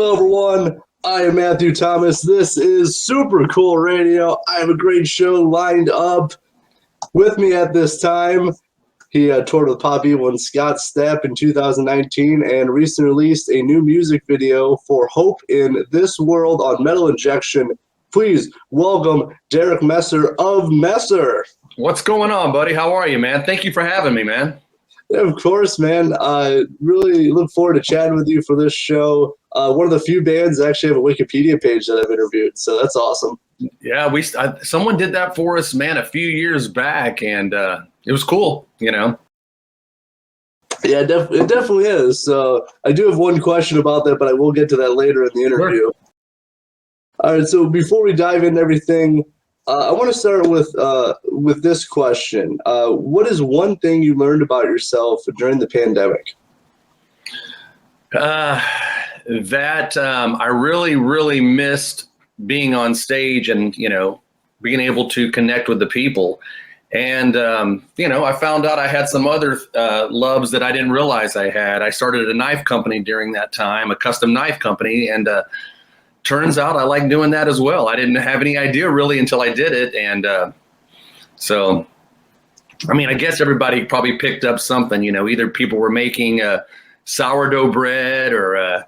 Hello, everyone. I am Matthew Thomas. This is Super Cool Radio. I have a great show lined up. With me at this time, he toured with Pop Evil and Scott Stapp in 2019 and recently released a new music video for Hope in This World on Metal Injection. Please welcome Dereak Messer of Messer. What's going on, buddy? How are you, man? Thank you for having me, man. Yeah, of course, man. I really look forward to chatting with you for this show. One of the few bands that actually have a Wikipedia page that I've interviewed, so that's awesome. Yeah, someone did that for us, man, a few years back, and it was cool, you know. Yeah, it definitely is. So I do have one question about that, but I will get to that later in the interview. Sure. All right, so before we dive into everything, I want to start with this question. What is one thing you learned about yourself during the pandemic? That I really, really missed being on stage and, you know, being able to connect with the people. And, you know, I found out I had some other loves that I didn't realize I had. I started a knife company during that time, a custom knife company, and turns out I like doing that as well. I didn't have any idea really until I did it. And so, I mean, I guess everybody probably picked up something, you know, either people were making sourdough bread or,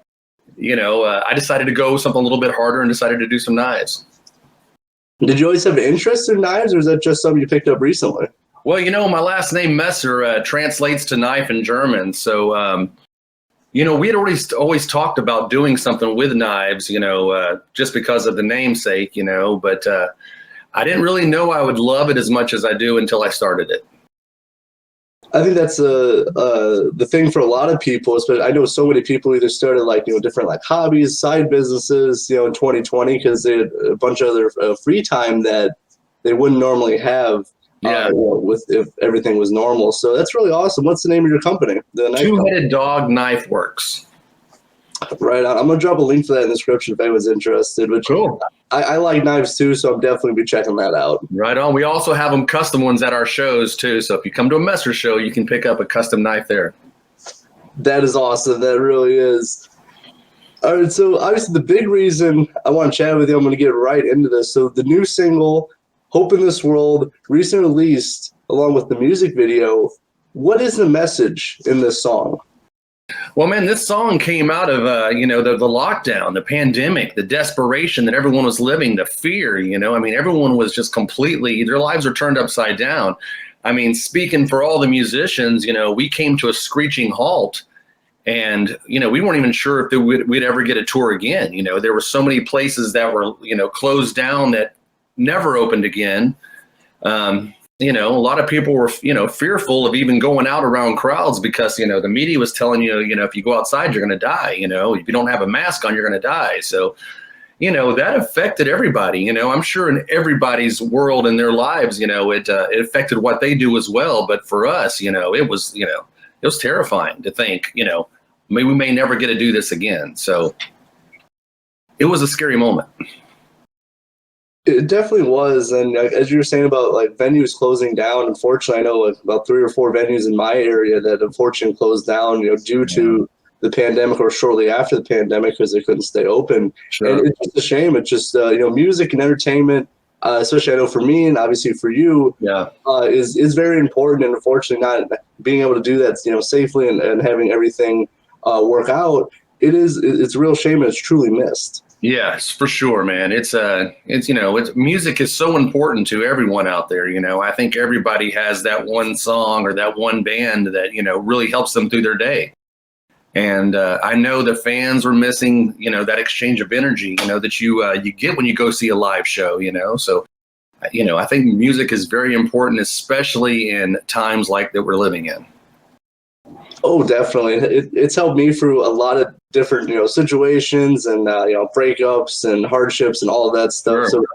you know, I decided to go something a little bit harder and decided to do some knives. Did you always have an interest in knives, or is that just something you picked up recently? Well, you know, my last name Messer translates to knife in German. So, you know, we had always talked about doing something with knives, you know, just because of the namesake, you know, but I didn't really know I would love it as much as I do until I started it. I think that's the thing for a lot of people, especially I know so many people either started like, you know, different like hobbies, side businesses, you know, in 2020 because they had a bunch of other free time that they wouldn't normally have. Yeah. You know, if everything was normal. So that's really awesome. What's the name of your company? Two-Headed Dog Knife Works. Right. I'm going to drop a link for that in the description if anyone's interested. But cool. I like knives too, so I'm definitely be checking that out. Right on. We also have them custom ones at our shows too. So if you come to a Messer show, you can pick up a custom knife there. That is awesome. That really is. All right. So obviously the big reason I want to chat with you, I'm going to get right into this. So the new single, Hope in This World, recently released along with the music video. What is the message in this song? Well, man, this song came out of, you know, the lockdown, the pandemic, the desperation that everyone was living, the fear, you know. I mean, everyone was just completely, their lives are turned upside down. I mean, speaking for all the musicians, you know, we came to a screeching halt and, you know, we weren't even sure if we'd ever get a tour again. You know, there were so many places that were, you know, closed down that never opened again. You know, a lot of people were, you know, fearful of even going out around crowds because, you know, the media was telling you, you know, if you go outside, you're going to die. You know, if you don't have a mask on, you're going to die. So, you know, that affected everybody. You know, I'm sure in everybody's world in their lives, you know, it affected what they do as well. But for us, you know, it was terrifying to think, you know, maybe we may never get to do this again. So it was a scary moment. It definitely was, and as you were saying about like venues closing down, unfortunately, I know like about 3 or 4 venues in my area that unfortunately closed down, you know, due to the pandemic or shortly after the pandemic because they couldn't stay open. Sure. And it's just a shame. It's just you know, music and entertainment, especially I know for me and obviously for you, is very important. And unfortunately, not being able to do that, you know, safely and having everything work out, it's a real shame and it's truly missed. Yes, for sure, man. It's you know, music is so important to everyone out there. You know, I think everybody has that one song or that one band that, you know, really helps them through their day. And I know the fans were missing, you know, that exchange of energy, you know, that you get when you go see a live show, you know. So, you know, I think music is very important, especially in times like that we're living in. Oh, definitely. It's helped me through a lot of different, you know, situations and, you know, breakups and hardships and all of that stuff. Sure. So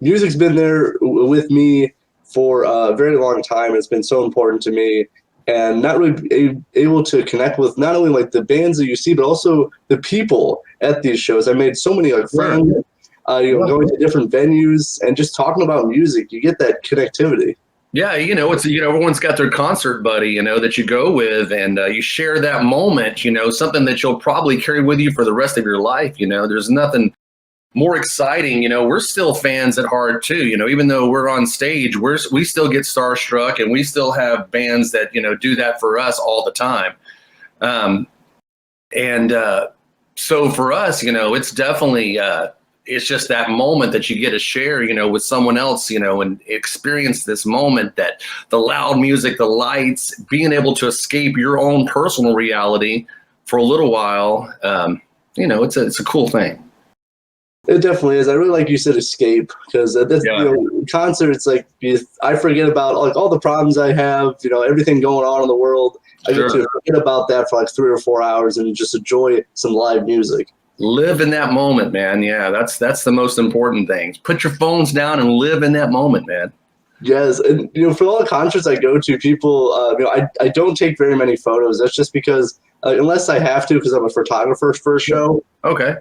music's been there with me for a very long time. It's been so important to me and not really able to connect with not only like the bands that you see, but also the people at these shows. I made so many like friends, you know, going to different venues and just talking about music, you get that connectivity. Yeah, it's everyone's got their concert buddy, that you go with, and you share that moment. Something that you'll probably carry with you for the rest of your life. There's nothing more exciting. We're still fans at heart too. Even though we're on stage, we still get starstruck, and we still have bands that do that for us all the time. So for us, it's definitely. It's just that moment that you get to share, with someone else, and experience this moment, that the loud music, the lights, being able to escape your own personal reality for a little while. It's a cool thing. It definitely is. I really like you said escape, because concerts, like, I forget about like all the problems I have, everything going on in the world. I get to forget about that for like 3 or 4 hours and just enjoy some live music. Live in that moment, man. Yeah, that's the most important thing. Put your phones down and live in that moment, man. Yes, and for all the concerts I go to, people, I don't take very many photos. That's just because unless I have to, because I'm a photographer for a show. Okay.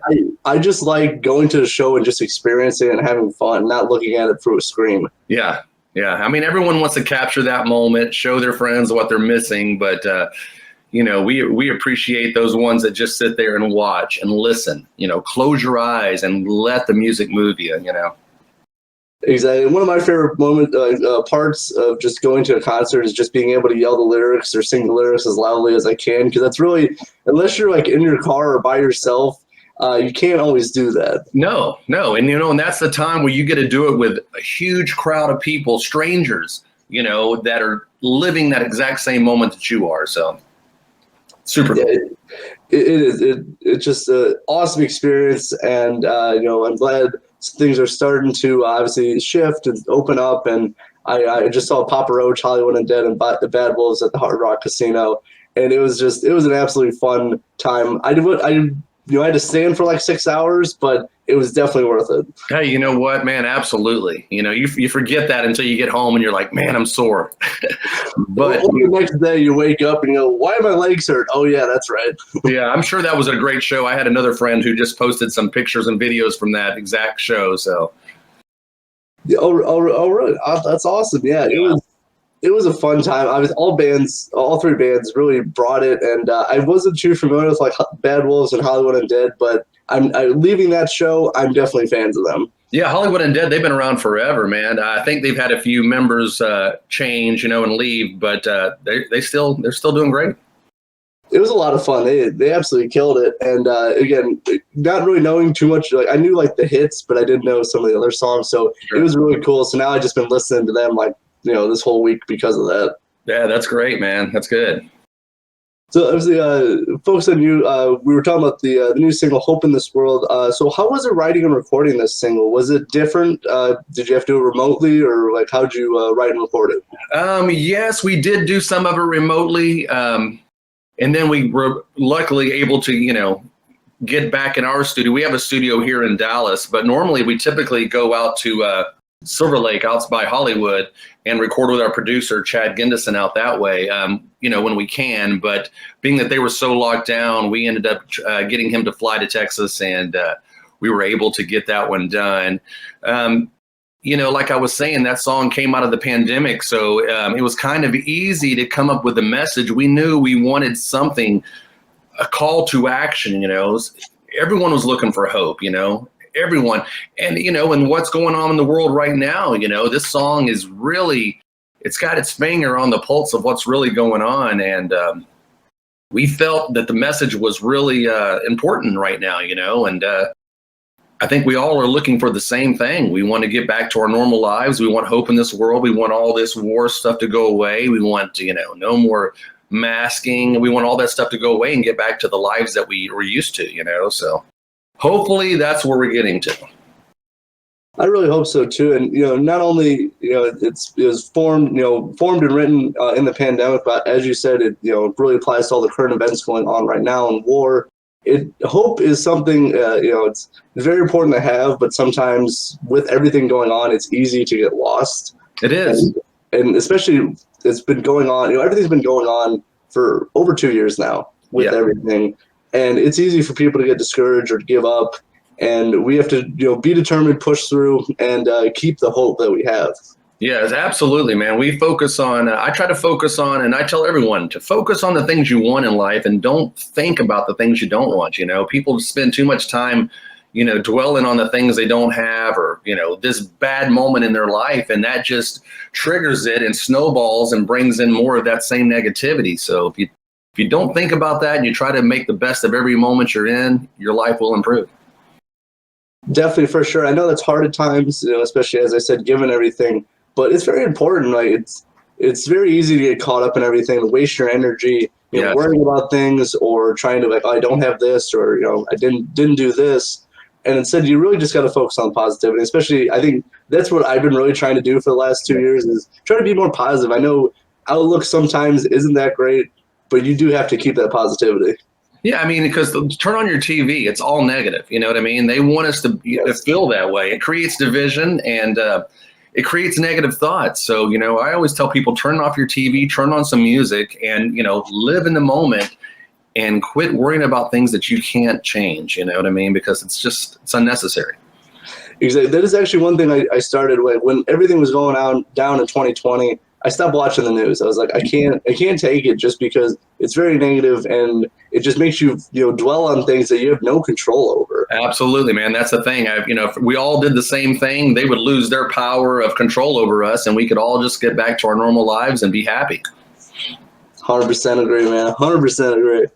I just like going to the show and just experiencing it and having fun, not looking at it through a screen. Yeah. I mean, everyone wants to capture that moment, show their friends what they're missing, but we appreciate those ones that just sit there and watch and listen. Close your eyes and let the music move you. Exactly. One of my favorite parts of just going to a concert is just being able to yell the lyrics or sing the lyrics as loudly as I can, because that's really, unless you're like in your car or by yourself, you can't always do that. No, and that's the time where you get to do it with a huge crowd of people, strangers, that are living that exact same moment that you are. So super cool. It's just an awesome experience, and I'm glad things are starting to obviously shift and open up. And I just saw Papa Roach, Hollywood Undead, and the Bad Wolves at the Hard Rock Casino, and it was an absolutely fun time. I had to stand for like 6 hours, but it was definitely worth it. Hey, you know what, man? Absolutely. You forget that until you get home and you're like, man, I'm sore. But the next day you wake up and you go, why are my legs hurt? Oh yeah, that's right. Yeah, I'm sure that was a great show. I had another friend who just posted some pictures and videos from that exact show. So. Oh, really? That's awesome. Yeah, it was a fun time. All 3 bands really brought it, and I wasn't too familiar with like Bad Wolves and Hollywood Undead, but I'm leaving that show. I'm definitely fans of them. Yeah, Hollywood Undead, they've been around forever, man. I think they've had a few members change, and leave, but they're still doing great. It was a lot of fun. They absolutely killed it. And again, not really knowing too much. Like, I knew like the hits, but I didn't know some of the other songs. So It was really cool. So now I've just been listening to them like this whole week because of that. Yeah, that's great, man. That's good. So obviously, focus on you. We were talking about the new single "Hope in This World." So how was it writing and recording this single? Was it different? Did you have to do it remotely, or like how'd you write and record it? Yes, we did do some of it remotely. And then we were luckily able to, get back in our studio. We have a studio here in Dallas, but normally we typically go out to Silver Lake out by Hollywood and record with our producer, Chad Gendison, out that way, when we can. But being that they were so locked down, we ended up getting him to fly to Texas, and we were able to get that one done. Like I was saying, that song came out of the pandemic, so it was kind of easy to come up with a message. We knew we wanted something, a call to action. Everyone was looking for hope. Everyone, and and what's going on in the world right now. This song is really, it's got its finger on the pulse of what's really going on, and we felt that the message was really important right now. And I think we all are looking for the same thing. We want to get back to our normal lives. We want hope in this world. We want all this war stuff to go away. We want, no more masking. We want all that stuff to go away and get back to the lives that we were used to, so hopefully that's where we're getting to. I really hope so too. And, not only, it was formed and written in the pandemic, but as you said, it, really applies to all the current events going on right now in war. Hope is something, it's very important to have, but sometimes with everything going on, it's easy to get lost. It is. And especially it's been going on, everything's been going on for over 2 years now with everything. And it's easy for people to get discouraged or to give up. And we have to, be determined, push through, and keep the hope that we have. Yes, absolutely, man. We focus on, I try to focus on, and I tell everyone to focus on the things you want in life and don't think about the things you don't want. People spend too much time, dwelling on the things they don't have, or, this bad moment in their life. And that just triggers it and snowballs and brings in more of that same negativity. So if you don't think about that and you try to make the best of every moment you're in, your life will improve. Definitely, for sure. I know that's hard at times, especially as I said, given everything. But it's very important. Like it's very easy to get caught up in everything, to waste your energy, Yeah. worrying about things or trying to like, oh, I don't have this, or I didn't do this. And instead, you really just got to focus on positivity. Especially, I think that's what I've been really trying to do for the last 2 years is try to be more positive. I know outlook sometimes isn't that great, but you do have to keep that positivity. Yeah, I mean, because turn on your TV, it's all negative. You know what I mean? They want us to Yes. feel that way. It creates division and it creates negative thoughts. So, I always tell people turn off your TV, turn on some music, and, live in the moment and quit worrying about things that you can't change. You know what I mean? Because it's unnecessary. Exactly. That is actually one thing I started with when everything was going down in 2020. I stopped watching the news. I was like, I can't take it just because it's very negative and it just makes you dwell on things that you have no control over. Absolutely, man. That's the thing. If we all did the same thing, they would lose their power of control over us, and we could all just get back to our normal lives and be happy. 100% agree, man. 100% agree.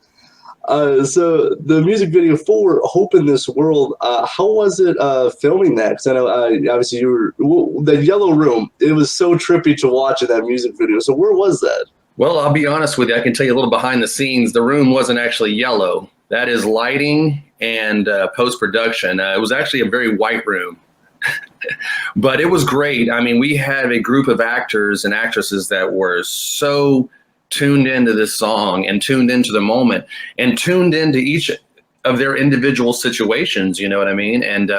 So the music video for "Hope in This World," how was it filming that? Because I know obviously you were the yellow room. It was so trippy to watch in that music video. So where was that? Well, I'll be honest with you. I can tell you a little behind the scenes. The room wasn't actually yellow. That is lighting and post-production. It was actually a very white room, but it was great. I mean, we had a group of actors and actresses that were so tuned into this song and tuned into the moment and tuned into each of their individual situations. You know what I mean? And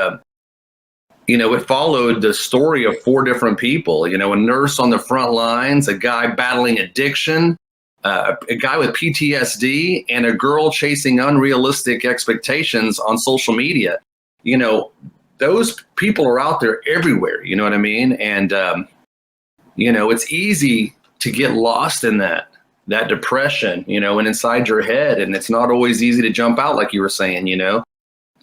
it followed the story of four different people, a nurse on the front lines, a guy battling addiction, a guy with PTSD, and a girl chasing unrealistic expectations on social media. Those people are out there everywhere. You know what I mean? And, it's easy to get lost in that depression, and inside your head. And it's not always easy to jump out, like you were saying,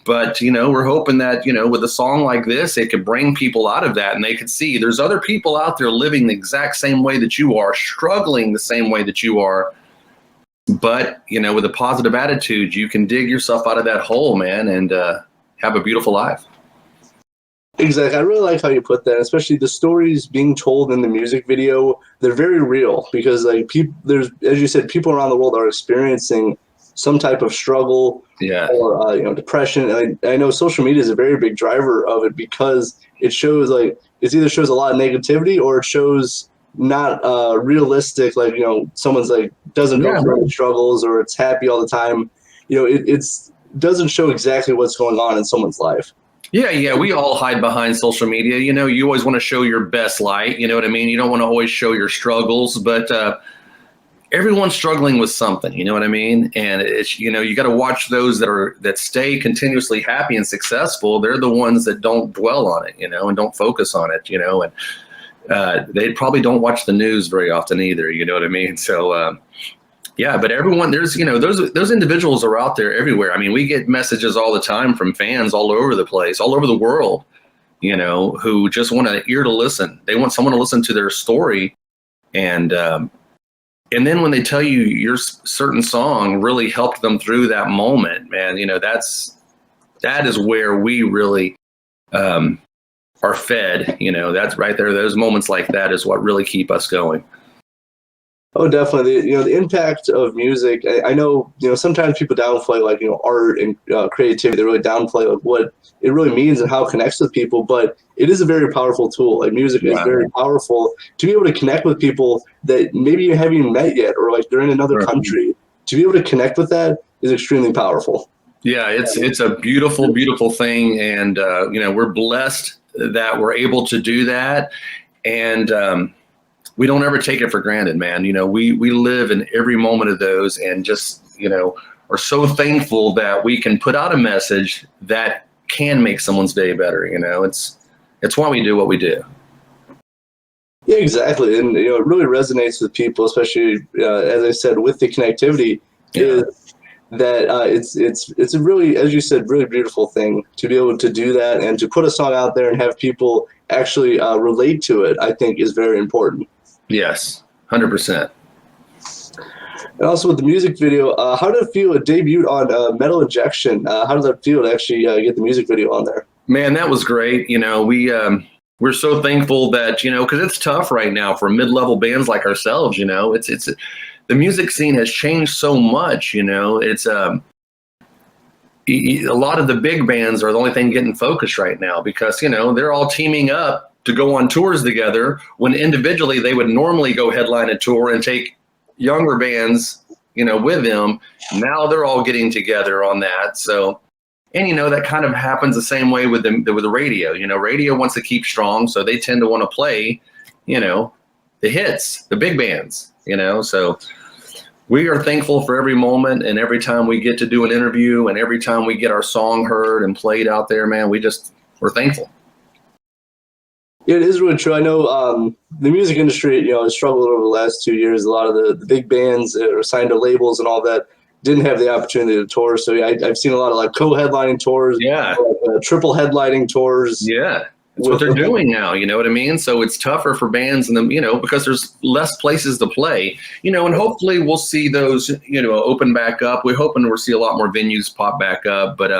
But, we're hoping that, with a song like this, it could bring people out of that and they could see there's other people out there living the exact same way that you are, struggling the same way that you are. But, with a positive attitude, you can dig yourself out of that hole, man, and have a beautiful life. Exactly. I really like how you put that, especially the stories being told in the music video. They're very real because, like, there's, as you said, people around the world are experiencing some type of struggle or depression. And I know social media is a very big driver of it because it shows it either shows a lot of negativity or it shows not realistic. Like someone's like doesn't go through any struggles or it's happy all the time. It doesn't show exactly what's going on in someone's life. Yeah, we all hide behind social media. You always want to show your best light. You know what I mean? You don't want to always show your struggles, but everyone's struggling with something. You know what I mean? And it's you got to watch those that stay continuously happy and successful. They're the ones that don't dwell on it, and don't focus on it. And they probably don't watch the news very often either. You know what I mean? So. Yeah, but everyone, there's, those individuals are out there everywhere. I mean, we get messages all the time from fans all over the place, all over the world, who just want an ear to listen. They want someone to listen to their story. And then when they tell you your certain song really helped them through that moment, man, that is where we really are fed. That's right there. Those moments like that is what really keep us going. Oh, definitely. The impact of music. I know, sometimes people downplay art and creativity. They really downplay what it really means and how it connects with people. But it is a very powerful tool. Like music is very powerful to be able to connect with people that maybe you haven't even met yet, or like they're in another country. To be able to connect with that is extremely powerful. Yeah, it's a beautiful, beautiful thing, and we're blessed that we're able to do that, and. We don't ever take it for granted, man. We live in every moment of those and just, are so thankful that we can put out a message that can make someone's day better. It's why we do what we do. Yeah, exactly. And, it really resonates with people, especially, as I said, with the connectivity, Yeah. is that it's a really, as you said, really beautiful thing to be able to do that and to put a song out there and have people actually relate to it, I think is very important. Yes, 100%. And also with the music video, how did it feel? It debuted on Metal Injection. How did that feel to actually get the music video on there? Man, that was great. We're so thankful that, because it's tough right now for mid-level bands like ourselves. It's the music scene has changed so much. It's a lot of the big bands are the only thing getting focused right now because they're all teaming up to go on tours together when individually they would normally go headline a tour and take younger bands with them. Now they're all getting together on that. So, and that kind of happens the same way with the radio. Radio wants to keep strong, so they tend to want to play the hits, the big bands. So we are thankful for every moment and every time we get to do an interview and every time we get our song heard and played out there, man. We're thankful. It is really true. I know the music industry, has struggled over the last 2 years. A lot of the big bands that are signed to labels and all that didn't have the opportunity to tour. So yeah, I've seen a lot of like co-headlining tours, Yeah, triple headlining tours. Yeah, that's what they're doing now. You know what I mean? So it's tougher for bands and them, because there's less places to play. And hopefully we'll see those, open back up. We're hoping we'll see a lot more venues pop back up. But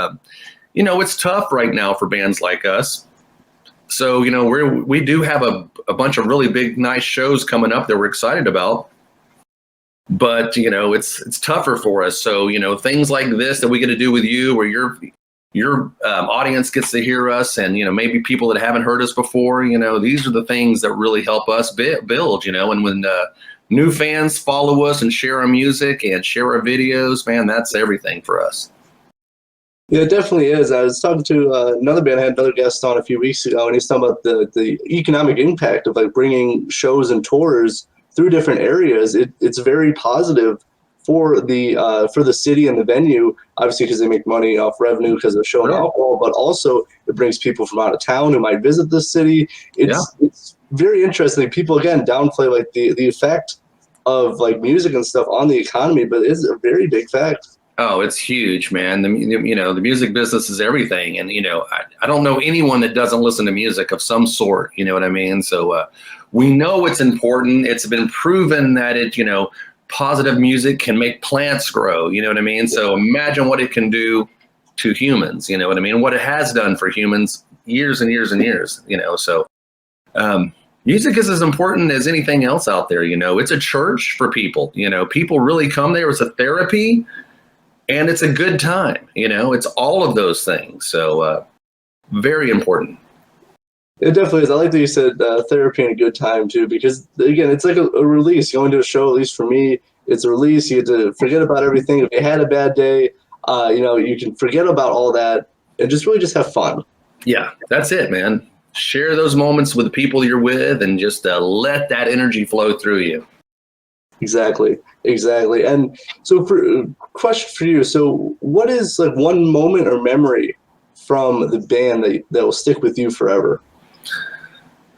it's tough right now for bands like us. So, we do have a bunch of really big, nice shows coming up that we're excited about. But, it's tougher for us. So, things like this that we get to do with you where your audience gets to hear us and, maybe people that haven't heard us before, these are the things that really help us build, and when new fans follow us and share our music and share our videos, man, that's everything for us. Yeah, it definitely is. I was talking to another band. I had another guest on a few weeks ago, and he's talking about the economic impact of like bringing shows and tours through different areas. It's very positive for the city and the venue, obviously because they make money off revenue because of show and alcohol, but also it brings people from out of town who might visit the city. It's very interesting. People again downplay like the effect of like music and stuff on the economy, but it's a very big fact. Oh, it's huge, man. The music business is everything. And, I don't know anyone that doesn't listen to music of some sort. You know what I mean? So we know it's important. It's been proven that positive music can make plants grow. You know what I mean? So imagine what it can do to humans. You know what I mean? What it has done for humans years and years and years, So music is as important as anything else out there. It's a church for people. People really come there. It's a therapy. And it's a good time, it's all of those things. So very important. It definitely is. I like that you said therapy and a good time too, because again, it's like a release. Going to a show, at least for me, it's a release. You get to forget about everything. If you had a bad day, you can forget about all that and just really just have fun. Yeah, that's it, man. Share those moments with the people you're with and just let that energy flow through you. Exactly. And so question for you. So what is like one moment or memory from the band that will stick with you forever?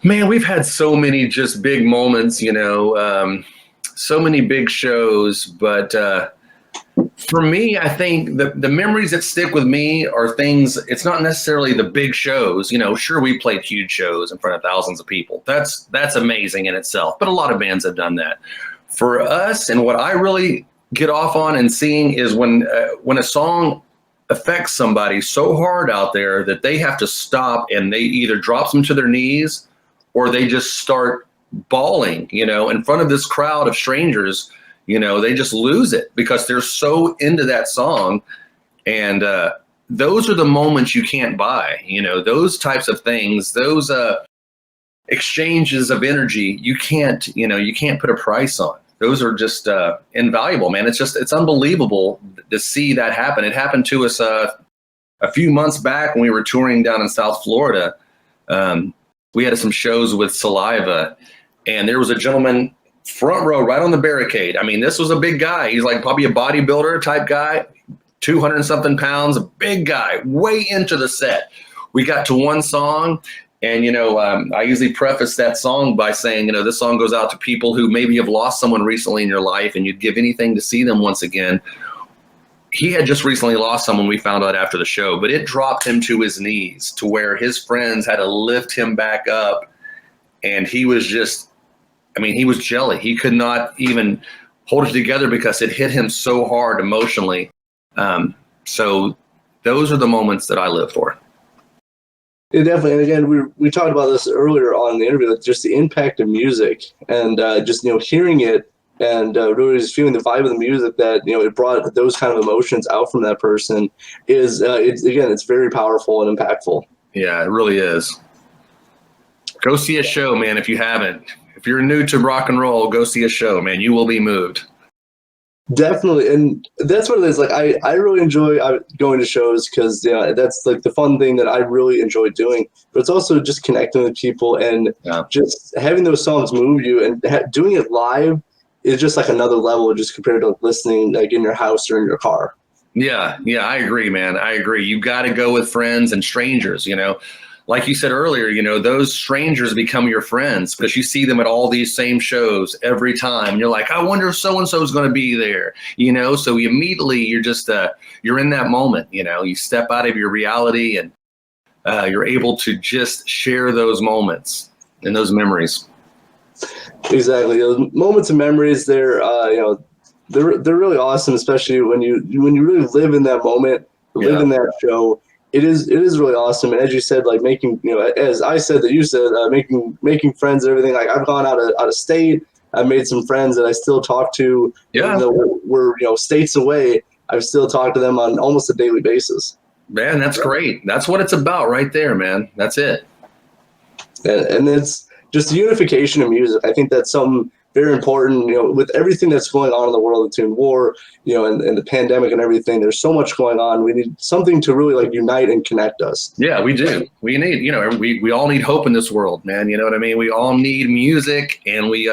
Man, we've had so many just big moments, so many big shows. But for me, I think the memories that stick with me are things, it's not necessarily the big shows. Sure, we played huge shows in front of thousands of people. That's amazing in itself. But a lot of bands have done that. For us, and what I really get off on and seeing is when a song affects somebody so hard out there that they have to stop and they either drops them to their knees or they just start bawling, in front of this crowd of strangers, they just lose it because they're so into that song. And those are the moments you can't buy, those types of things, those exchanges of energy, you can't put a price on. Those are just invaluable, man. It's unbelievable to see that happen. It happened to us a few months back when we were touring down in South Florida. We had some shows with Saliva, and there was a gentleman front row right on the barricade. I mean, this was a big guy. He's like probably a bodybuilder type guy, 200 and something pounds, a big guy, way into the set. We got to one song, And, I usually preface that song by saying, this song goes out to people who maybe have lost someone recently in your life and you'd give anything to see them once again. He had just recently lost someone, we found out after the show, but it dropped him to his knees to where his friends had to lift him back up. And he was just, he was jelly. He could not even hold it together because it hit him so hard emotionally. So those are the moments that I live for. Yeah, definitely. And again, we talked about this earlier on in the interview, like just the impact of music and just, hearing it and really just feeling the vibe of the music that, it brought those kind of emotions out from that person is, it's very powerful and impactful. Yeah, it really is. Go see a show, man, if you haven't. If you're new to rock and roll, go see a show, man. You will be moved. Definitely, and that's what it is. Like I really enjoy going to shows because that's like the fun thing that I really enjoy doing. But it's also just connecting with people and just having those songs move you, and doing it live is just like another level, just compared to listening like in your house or in your car. Yeah, I agree, man. I agree. You got to go with friends and strangers. Like you said earlier, those strangers become your friends because you see them at all these same shows every time. You're like, I wonder if so-and-so is going to be there, so immediately you're just, you're in that moment, you step out of your reality and you're able to just share those moments and those memories. Exactly. Those moments and memories, they're really awesome, especially when you really live in that moment, live in that show. It is really awesome, and as you said, like making as I said that you said making friends and everything. Like I've gone out of state, I've made some friends that I still talk to. Even though we're states away, I've still talked to them on almost a daily basis. Man, that's great. That's what it's about, right there, man. That's it. And it's just the unification of music. I think that's something very important, with everything that's going on in the world between war, and the pandemic and everything. There's so much going on. We need something to really like unite and connect us. Yeah, we do. We need, we all need hope in this world, man. You know what I mean? We all need music, and we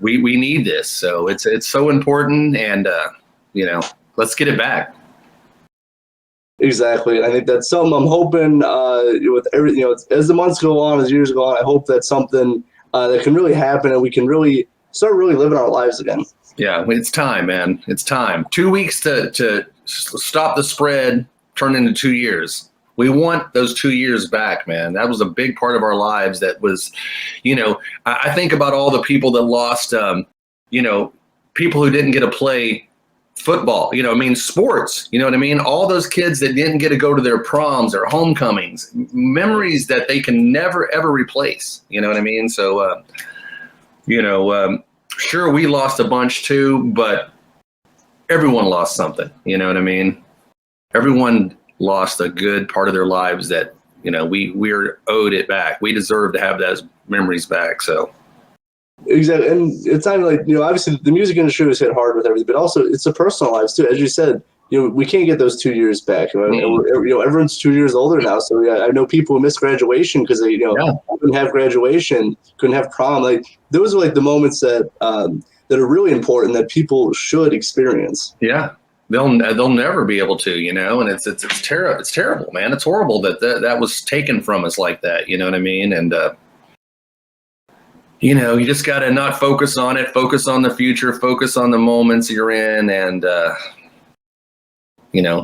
need this. So it's so important, and let's get it back. Exactly. I think that's something I'm hoping with every, as the months go on, as years go on, I hope that's something that can really happen, and we can really start really living our lives again. Yeah, it's time, man. It's time. 2 weeks to stop the spread turned into 2 years. We want those 2 years back, man. That was a big part of our lives. That was, I think about all the people that lost, people who didn't get to play football, sports, all those kids that didn't get to go to their proms or homecomings, memories that they can never, ever replace, So, sure, we lost a bunch too, but everyone lost something, Everyone lost a good part of their lives that, we're owed it back. We deserve to have those memories back, so. Exactly, and it's not like obviously the music industry was hit hard with everything, but also it's the personal lives too. As you said, we can't get those 2 years back. Everyone's 2 years older now, so I know people who missed graduation because they couldn't have graduation, couldn't have prom. Like those are like the moments that that are really important that people should experience. Yeah, they'll never be able to, and it's terrible. It's terrible, man. It's horrible that was taken from us like that. You know what I mean? And you just got to not focus on it, focus on the future, focus on the moments you're in. And,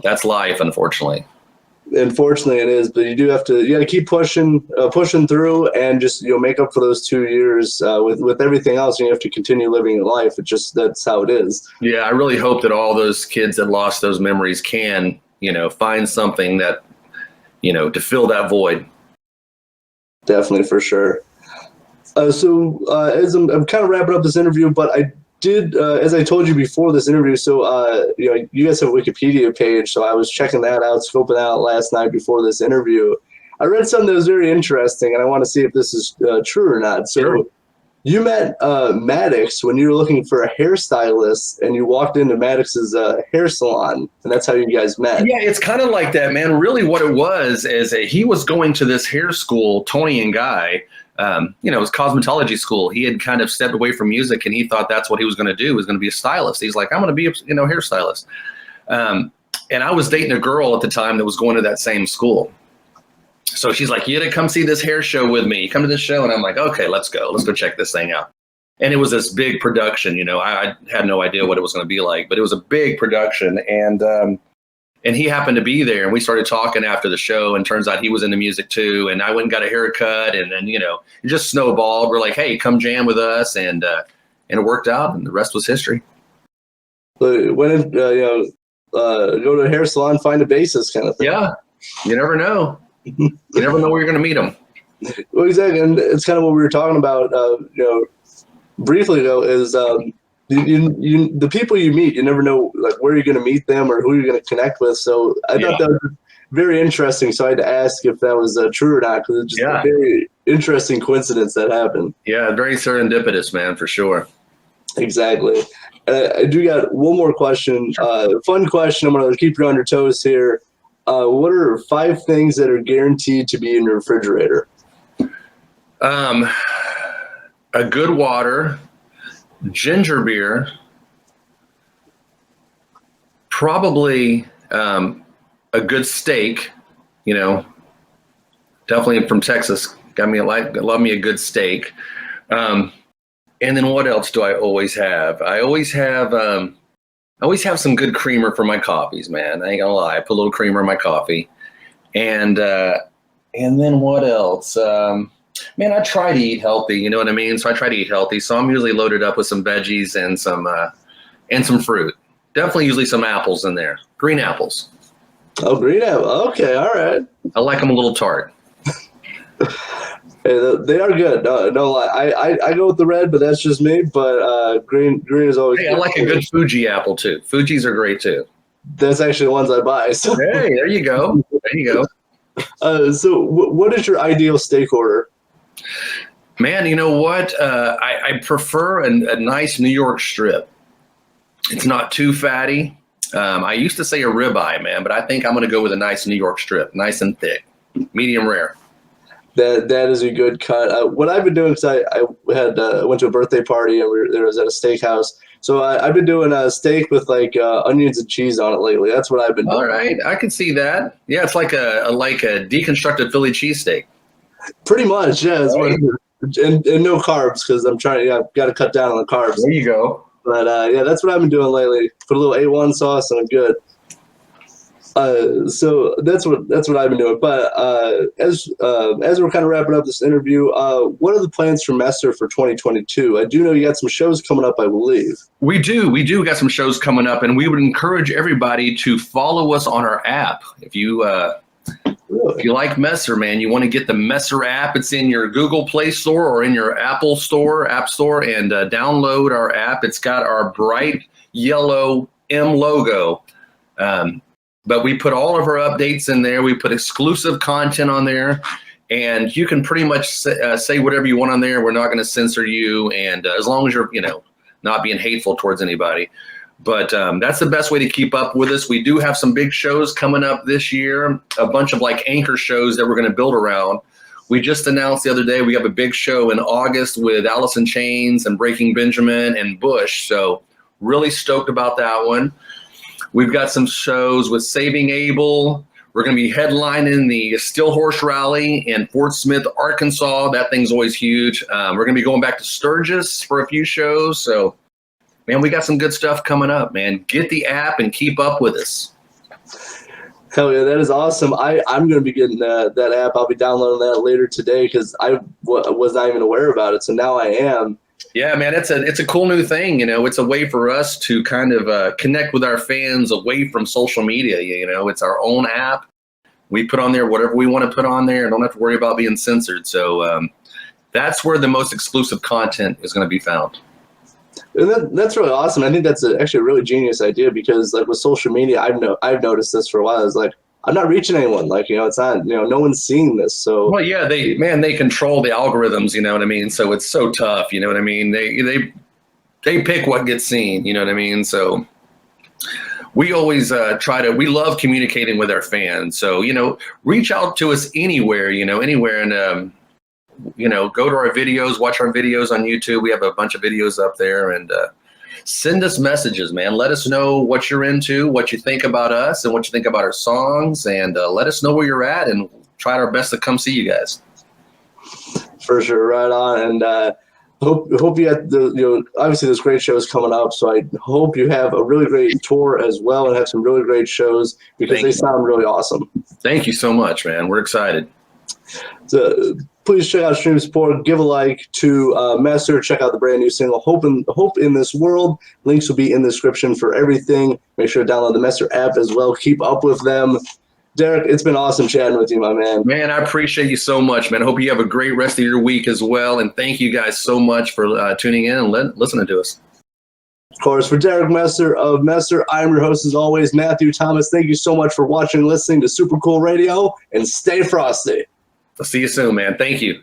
that's life, unfortunately. Unfortunately it is, but you got to keep pushing through and just, make up for those 2 years with everything else. And you have to continue living your life. That's how it is. Yeah. I really hope that all those kids that lost those memories can, find something that, to fill that void. Definitely, for sure. So as I'm kind of wrapping up this interview, but I did, as I told you before this interview, so, you guys have a Wikipedia page, so I was checking that out, scoping out last night before this interview. I read something that was very interesting, and I want to see if this is true or not. So sure. You met Maddox when you were looking for a hairstylist, and you walked into Maddox's hair salon, and that's how you guys met. Yeah, it's kind of like that, man. Really what it was is he was going to this hair school, Tony and Guy, it was cosmetology school. He had kind of stepped away from music, and he thought that's what he was going to do, was going to be a stylist. He's like, I'm going to be a hairstylist. And I was dating a girl at the time that was going to that same school. So she's like, you got to come see this hair show with me. Come to this show. And I'm like, okay, let's go. Let's go check this thing out. And it was this big production, you know. I had no idea what it was going to be like, but it was a big production. And he happened to be there, and we started talking after the show, and turns out he was into music too. And I went and got a haircut, and then, you know, it just snowballed. We're like, hey, come jam with us. And it worked out, and the rest was history. But when, go to a hair salon, find a bassist kind of thing. Yeah. You never know. You never know where you're going to meet them. Well, exactly. And it's kind of what we were talking about, briefly ago, is the people you meet, you never know like where you're going to meet them or who you're going to connect with. So I thought that was very interesting. So I had to ask if that was true or not, because it's just a very interesting coincidence that happened. Yeah, very serendipitous, man, for sure. Exactly. I do got one more question. Fun question. I'm going to keep you on your toes here. What are 5 things that are guaranteed to be in your refrigerator? A good water, ginger beer, probably a good steak, you know, definitely from Texas. Love me a good steak. And then what else do I always have? I always have some good creamer for my coffees, man. I ain't gonna lie. I put a little creamer in my coffee. And then what else? Man, I try to eat healthy, you know what I mean? So I try to eat healthy. So I'm usually loaded up with some veggies and some fruit. Definitely usually some apples in there. Green apples. Oh, green apple. Okay, all right. I like them a little tart. Hey, they are good. No lie. I go with the red, but that's just me. But green is always Hey, good. I like a good Fuji apple too. Fujis are great too. That's actually the ones I buy. So. Hey, there you go. There you go. So what is your ideal steak order? Man, you know what? I prefer a nice New York strip. It's not too fatty. I used to say a ribeye, man, but I think I'm going to go with a nice New York strip, nice and thick, medium rare. That is a good cut. What I've been doing, because I went to a birthday party and there was at a steakhouse. So I've been doing a steak with like onions and cheese on it lately. That's what I've been doing. All right, I can see that. Yeah, it's like a deconstructed Philly cheesesteak. Pretty much, yeah. Right. And no carbs, because I'm trying. Yeah, I've got to cut down on the carbs. There you go. But yeah, that's what I've been doing lately. Put a little A1 sauce and I'm good. So that's what I've been doing. But as we're kind of wrapping up this interview, what are the plans for Messer for 2022? I do know you got some shows coming up, I believe. We do. We got some shows coming up, and we would encourage everybody to follow us on our app. If you like Messer, man, you want to get the Messer app. It's in your Google Play Store or in your App Store, and download our app. It's got our bright yellow M logo. But we put all of our updates in there. We put exclusive content on there, and you can pretty much say whatever you want on there. We're not going to censor you, and as long as you're, not being hateful towards anybody. But that's the best way to keep up with us. We do have some big shows coming up this year, a bunch of like anchor shows that we're going to build around. We just announced the other day we have a big show in August with Alice in Chains and Breaking Benjamin and Bush. So really stoked about that one. We've got some shows with Saving Abel. We're going to be headlining the Steel Horse Rally in Fort Smith, Arkansas. That thing's always huge. We're going to be going back to Sturgis for a few shows. So, man, we got some good stuff coming up, man. Get the app and keep up with us. Hell yeah, that is awesome. I'm going to be getting that app. I'll be downloading that later today because I was not even aware about it. So now I am. Yeah, man, it's a cool new thing. It's a way for us to kind of connect with our fans away from social media. It's our own app. We put on there whatever we want to put on there and don't have to worry about being censored. So that's where the most exclusive content is going to be found. And that's really awesome. I think that's actually a really genius idea because, like, with social media, I've noticed this for a while. It's like, I'm not reaching anyone. Like, it's not, no one's seeing this. So, well, yeah, they control the algorithms, you know what I mean? So it's so tough, you know what I mean? They pick what gets seen, you know what I mean? So we always we love communicating with our fans. So, reach out to us anywhere, anywhere. And, go to our videos, watch our videos on YouTube. We have a bunch of videos up there, and send us messages, man. Let us know what you're into, what you think about us, and what you think about our songs, and let us know where you're at, and try our best to come see you guys. For sure, right on. And hope you had obviously there's great shows coming up, so I hope you have a really great tour as well and have some really great shows because they sound really awesome. Thank you so much, man. We're excited. So please check out Stream Support, give a like to Messer, check out the brand new single Hope in This World. Links will be in the description for everything. Make sure to download the Messer app as well. Keep up with them. Derek, it's been awesome chatting with you, my man. Man, I appreciate you so much, man. I hope you have a great rest of your week as well. And thank you guys so much for tuning in and listening to us. Of course, for Dereak Messer of Messer, I'm your host as always, Matthew Thomas. Thank you so much for watching and listening to Super Cool Radio, and stay frosty. I'll see you soon, man. Thank you.